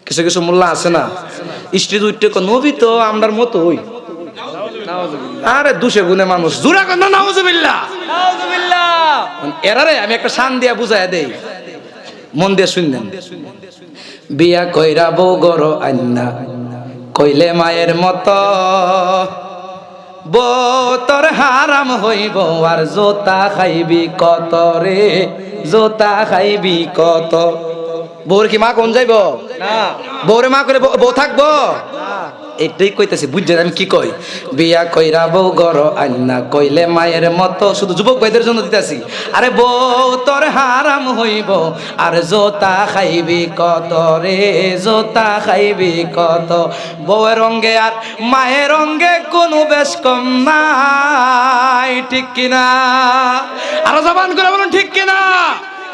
কিছু কিছু মোল্লা আছে না, স্টেজ উঠতে নবী তো আমরার মতো ওই, আরে দুশে গুণে মানুষ জোরা কর না নাউজুবিল্লাহ। এরারে আমি একটা শান দিয়া বুঝাই দেই, মন দিয়ে শুনলেন। বিয়া কইরা বউ গরো আন্না কইলে মায়ের মতো, বউ তোর হারাম হইব আর জোতা খাইবি কত রে, জোতা খাইবি কত। বউর কি মা কোন যাইব না, বউরে মা করে বউ থাকবো, এটাই কইতেছি বুঝছেন আমি কি কই। বিয়া কইরা বউ গরো আন্না কইলে মায়ের মতো, শুধু যুবক ভাইদের জন্য দিতেছি। আরে বউ তোর হারাম হইব আর জোতা খাইবি কত রে, জোতা খাইবি কত। বউয়ের রঙ্গে আর মায়ের রঙ্গে কোনো বেশ কম নাই, ঠিক কিনা? আরো জবান করে বলুন ঠিক কিনা,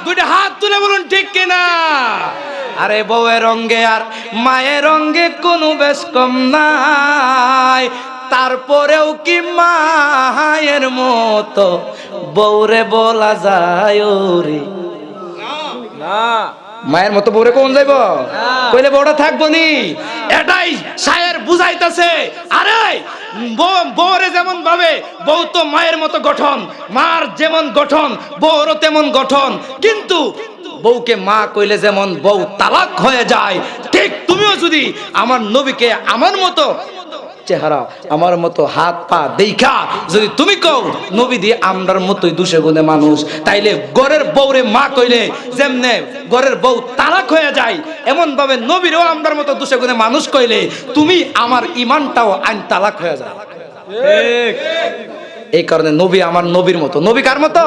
দুইটা হাত তুলে বলুন ঠিক কিনা। আরে বউয়ের রঙ্গে আর মায়ের রঙ্গে কোনো বেশ কম নাই, তারপরেও কি মায়ের মতো বউরে বলা যায় রে? না, মায়ের মতো বউরে কোন যাইব? কইলে বউটা থাকবো নি। এটাই শায়ের বুঝাইতেছে। আরে বউরে যেমন ভাবে, বউ তো মায়ের মতো গঠন, মার যেমন গঠন বউরও তেমন গঠন, কিন্তু বউকে মা কইলে যেমন বউ তালাক হয়ে যায়, ঠিক তুমিও যদি আমার নবীকে আমার মতো চেহারা, আমার মতো হাত পা দেখা যদি তুমি কও নবী দিয়ে আমরার মতোই দুশে গুণে মানুষ, তাইলে ঘরের বউরে মা কইলে যেমনে ঘরের বউ তালাক হয়ে যায়, এমন ভাবে নবীরও আমরার মতো দুশে গুণে মানুষ কইলে তুমি আমার ইমানটাও আইন তালাক হয়ে যায়। এই কারণে নবী আমার নবীর মতো। নবী কার মতো?